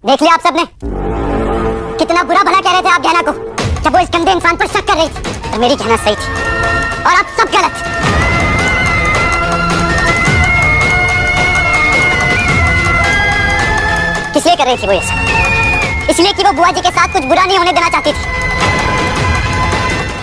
देख लिया आप सबने कितना बुरा भला कह रहे थे आप गहना को जब वो इस गंदे इंसान पर शक कर रही थी, और मेरी गहना सही थी और आप सब गलत। किस लिए कर रही थी वो ये सब? इसलिए कि वो बुआ जी के साथ कुछ बुरा नहीं होने देना चाहती थी,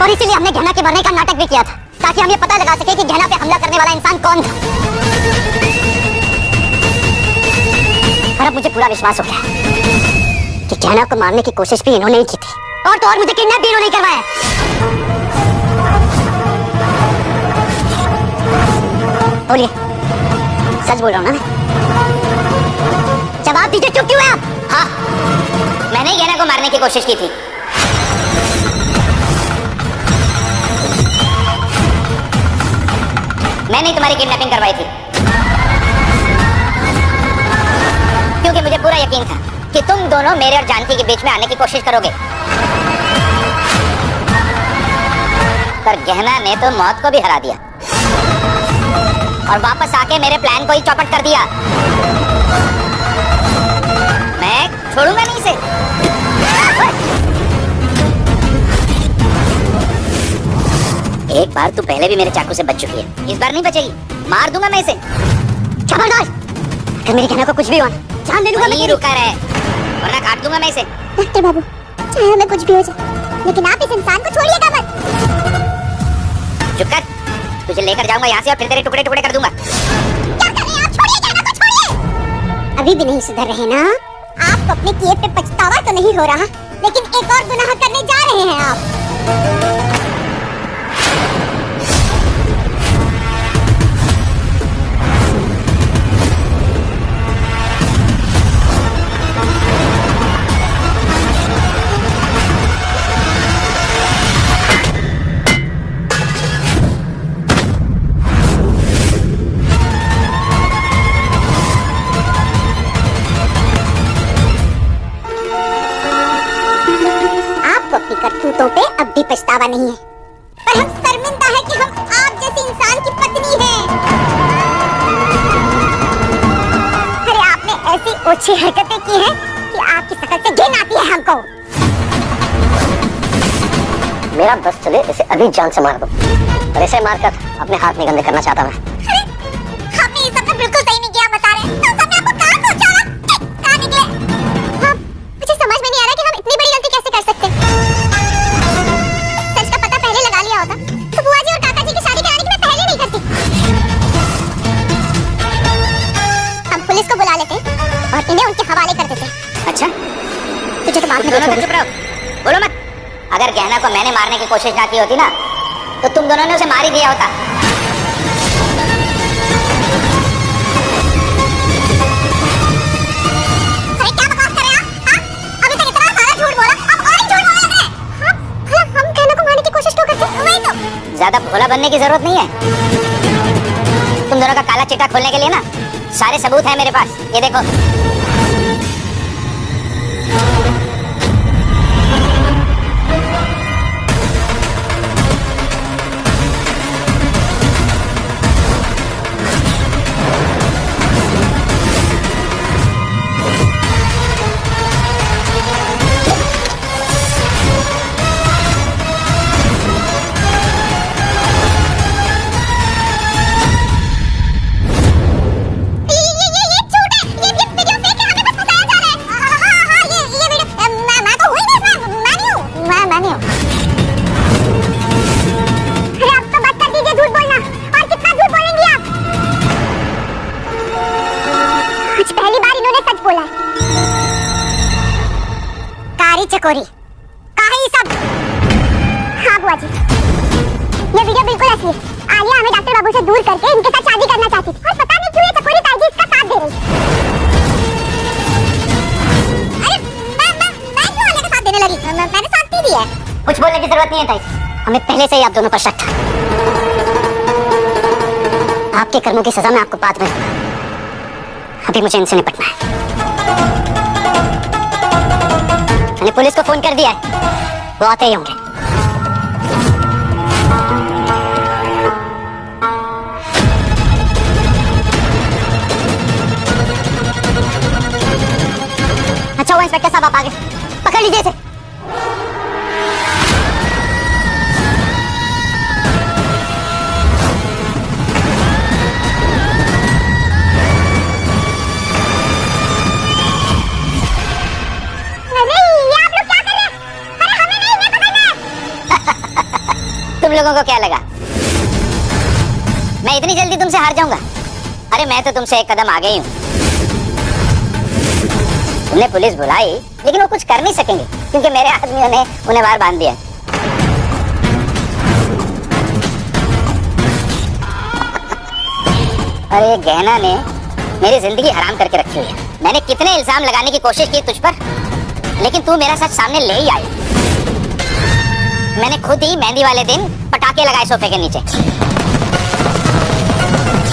और इसीलिए हमने गहना के मरने का नाटक भी किया था ताकि हम ये पता लगा सके कि गहना पे हमला करने वाला इंसान कौन था। और अब मुझे पूरा विश्वास हो गया कि गहना को मारने की कोशिश भी इन्होंने ही की थी, और तो और मुझे किडनैप भी इन्होंने करवाया। बोलिए, सच बोल रहा हूँ ना? जवाब दीजिए, चुप क्यों है आप? हाँ, मैंने ही गहना को मारने की कोशिश की थी। मैंने तुम्हारी किडनैपिंग करवाई थी क्योंकि मुझे पूरा यकीन था कि तुम दोनों मेरे और जानकी के बीच में आने की कोशिश करोगे, पर गहना ने तो मौत को भी हरा दिया और वापस आके मेरे प्लान को ही चौपट कर दिया। मैं छोड़ूंगा नहीं इसे। एक बार तू पहले भी मेरे चाकू से बच चुकी है, इस बार नहीं बचेगी। मार दूंगा मैं इसे। खबरदार, अगर मेरी गहना को कुछ भी हुआ जान ले लूंगा। नहीं रुका रहे, वरना काट दूंगा मैं इसे। डॉक्टर बाबू, चाहे हमें कुछ भी हो जाए, लेकिन आप इस इंसान को छोड़िएगा मत। चुप कर, तुझे लेकर जाऊंगा यहाँ से और फिर तेरे टुकड़े टुकड़े कर दूंगा। क्या कर रहे हैं आप? छोड़िए गहना को, छोड़िए। अभी भी नहीं सुधर रहे ना? आपको अपने किए पे पछतावा तो नहीं हो रहा, लेकिन एक और गुनाह करने जा रहे हैं आप। करतूतों पे अब भी पछतावा नहीं है, पर हम शर्मिंदा है कि हम आप जैसे इंसान की पत्नी हैं। अरे आपने ऐसी ओछी हरकतें की हैं कि आपकी शकल से घिन आती है हमको। मेरा बस चले इसे अभी जान से मार दो, और इसे मारकर अपने हाथ में गंदे करना चाहता मैं। अरे आपने ये सब बिल्कुल सही नहीं किया, बता रहे हैं। तो सबने आपको कहाँ सोचा? कहाँ निकले? हाँ, मुझे समझ में नहीं आ रहा कि हम इतनी बड़ी गलती कैसे कर सकते हैं। होता तो बुआ जी और काका जी की शादी कराने की मैं पहले नहीं करती। हम पुलिस को बुला लेते और इन्हें उनके हवाले कर देते। अच्छा, तुझे तो बात में दोनों चुप रहो, बोलो मत। अगर गहना को मैंने मारने की कोशिश ना की होती ना, तो तुम दोनों ने उसे मार ही दिया होता। अरे क्या बकवास कर रहे हैं आप? अभी तक इतना सारा झूठ बोला, अब और झूठ बोलने लगे। हम गहना को मारने की कोशिश तो करते, वही तो। ज्यादा भोला बनने की जरूरत नहीं है। तुम दोनों का काला चिट्ठा खोलने के लिए ना सारे सबूत हैं मेरे पास, ये देखो। चकोरी काहे ये सब? हाँ बुआ जी, ये वीडियो बिल्कुल असली है। आलिया हमें डॉक्टर बाबू से दूर करके इनके साथ शादी करना चाहती थी, और पता नहीं क्यों ये चकोरी ताई जी इसका साथ दे रही। अरे मैं क्यों आलिया का साथ देने लगी? मैंने साथ नहीं दिया है। कुछ बोलने की जरूरत नहीं है ताई, हमें पहले से ही आप दोनों पर शक था। आपके कर्मों की सजा मैं आपको बाद में दूंगा, अभी मुझे इनसे निपटना है। मैंने पुलिस को फोन कर दिया है, वो आते ही होंगे। इंस्पेक्टर साहब आप आ गए, पकड़ लीजिए इसे। तुम लोगों को क्या लगा मैं इतनी जल्दी तुमसे हार जाऊंगा? अरे मैं तो तुमसे एक कदम आगे ही हूं। तुमने पुलिस बुलाई लेकिन वो कुछ कर नहीं सकेंगे क्योंकि मेरे आदमियों ने उन्हें बाहर बांध दिया। अरे गहना ने मेरी जिंदगी हराम करके रखी हुई है। मैंने कितने इल्जाम लगाने की कोशिश की तुझ पर, लेकिन तू मेरा सच सामने ले ही आई। मैंने खुद ही मेहंदी वाले दिन पटाखे लगाए सोफे के नीचे,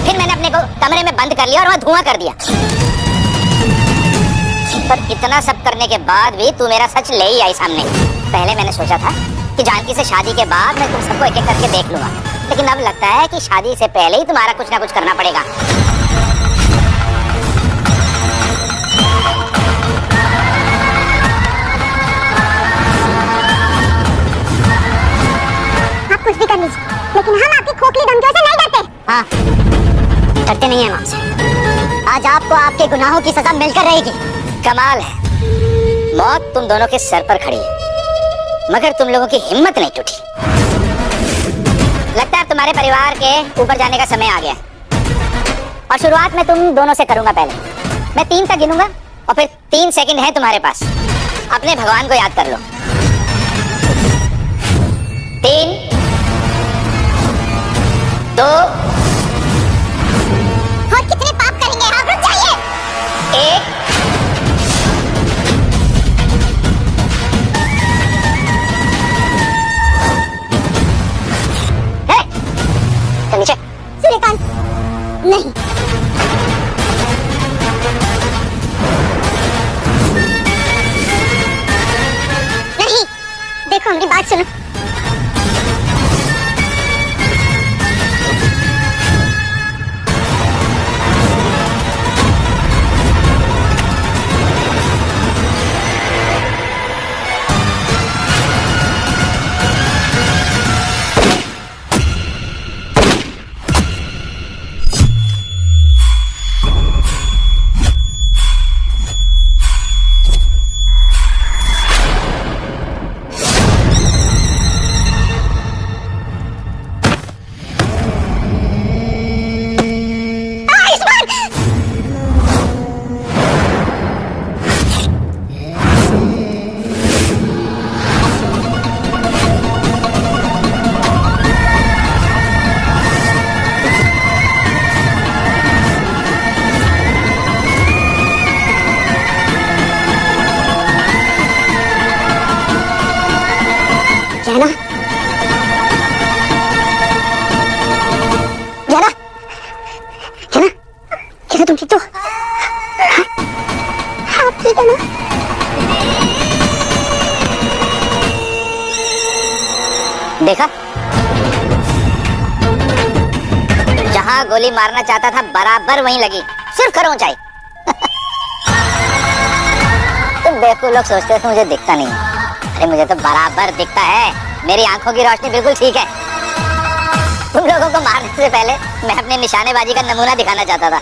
फिर मैंने अपने को कमरे में बंद कर लिया और वहां धुआं कर दिया। पर इतना सब करने के बाद भी तू मेरा सच ले ही आई सामने। पहले मैंने सोचा था कि जानकी से शादी के बाद मैं तुम सबको एक एक करके देख लूंगा, लेकिन अब लगता है कि शादी से पहले ही तुम्हारा कुछ ना कुछ करना पड़ेगा। आप कुछ भी कर लीजिए, लेकिन हम आपकी खोखली धमकियों से नहीं डरते। हाँ, डरते नहीं हैं हम आपसे। आज आपको आपके गुनाहों की सजा मिलकर रहेगी। कमाल है, मौत तुम दोनों के सर पर खड़ी है मगर तुम लोगों की हिम्मत नहीं टूटी। लगता है तुम्हारे परिवार के ऊपर जाने का समय आ गया है। और शुरुआत में तुम दोनों से करूंगा। पहले मैं 3 तक गिनूंगा और फिर 3 सेकंड है तुम्हारे पास, अपने भगवान को याद कर लो। 3, 2, और कितने पाप करेंगे आप? रुक जाइए। 1, नीचे। सूर्यकांत नहीं, नहीं, देखो मेरी बात सुनो। तुम ठीक तो? आप ठीक है ना? देखा, जहां गोली मारना चाहता था बराबर वहीं लगी, सिर्फ करो ऊंचाई। तुम बेवकूफ लोग सोचते हो मुझे दिखता नहीं, अरे मुझे तो बराबर दिखता है। मेरी आंखों की रोशनी बिल्कुल ठीक है। तुम लोगों को मारने से पहले मैं अपने निशानेबाजी का नमूना दिखाना चाहता था।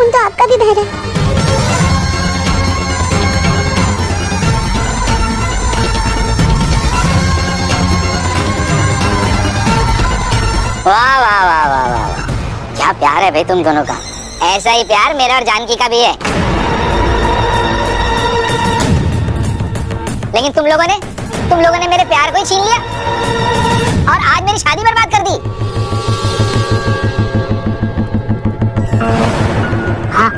तो आपका भी धैर्य है। वाह वाह वाह वाह वाह, क्या प्यार है भाई तुम दोनों का। ऐसा ही प्यार मेरा और जानकी का भी है। लेकिन तुम लोगों ने मेरे प्यार को ही छीन लिया और आज मेरी शादी बर्बाद कर दी। हाँ,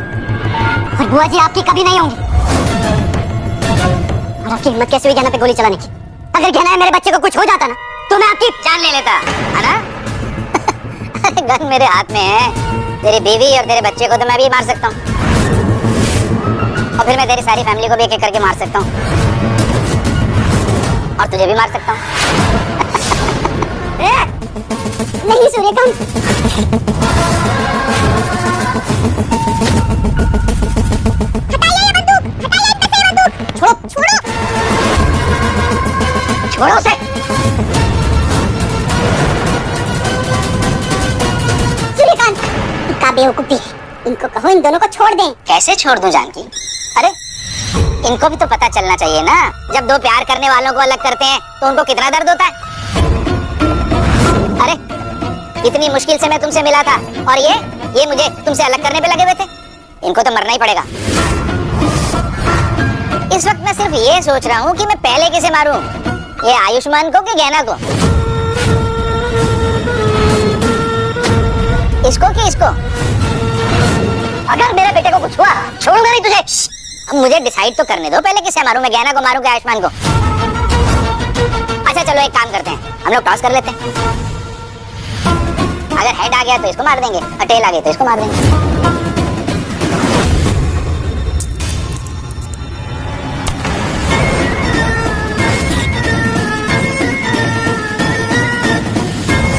और बुआ जी आपकी कभी नहीं होंगी। और आपकी हिम्मत कैसे हुई गहना पे गोली चलाने की? अगर गहना है मेरे बच्चे को कुछ हो जाता ना तो मैं आपकी जान ले लेता, है ना? गन मेरे हाथ में है। तेरी बीवी और तेरे बच्चे को तो मैं भी मार सकता हूँ, और फिर मैं तेरी सारी फैमिली को भी एक एक करके मार सकता हूँ, और तुझे भी मार सकता हूँ। नहीं सूर्यकांत, हटाइए ये बंदूक, हटाइए इनमें से बंदूक, छोड़ो छोड़ो छोड़ो उसे। सूर्यकांत, इनका बेवकूफी है, इनको कहो इन दोनों को छोड़ दें। कैसे छोड़ दूं जानकी? अरे इनको भी तो पता चलना चाहिए ना, जब दो प्यार करने वालों को अलग करते हैं तो उनको कितना दर्द होता है। अरे इतनी मुश्किल से मैं तुमसे मिला था, और ये मुझे तुमसे अलग करने पे लगे हुए थे। इनको तो मरना ही पड़ेगा। इस वक्त मैं सिर्फ ये सोच रहा हूँ कि मैं पहले किसे मारूं, ये आयुष्मान को कि गहना को, इसको कि इसको। अगर मेरे बेटे को कुछ हुआ छोड़ूंगा नहीं तुझे। अब मुझे डिसाइड तो करने दो पहले, किसे मारूं, मैं गहना को मारूं कि आयुष्मान को। अच्छा चलो एक काम करते हैं, हम लोग टॉस कर लेते हैं। अगर हेड आ गया तो इसको मार देंगे, और टेल आ गई तो इसको मार देंगे।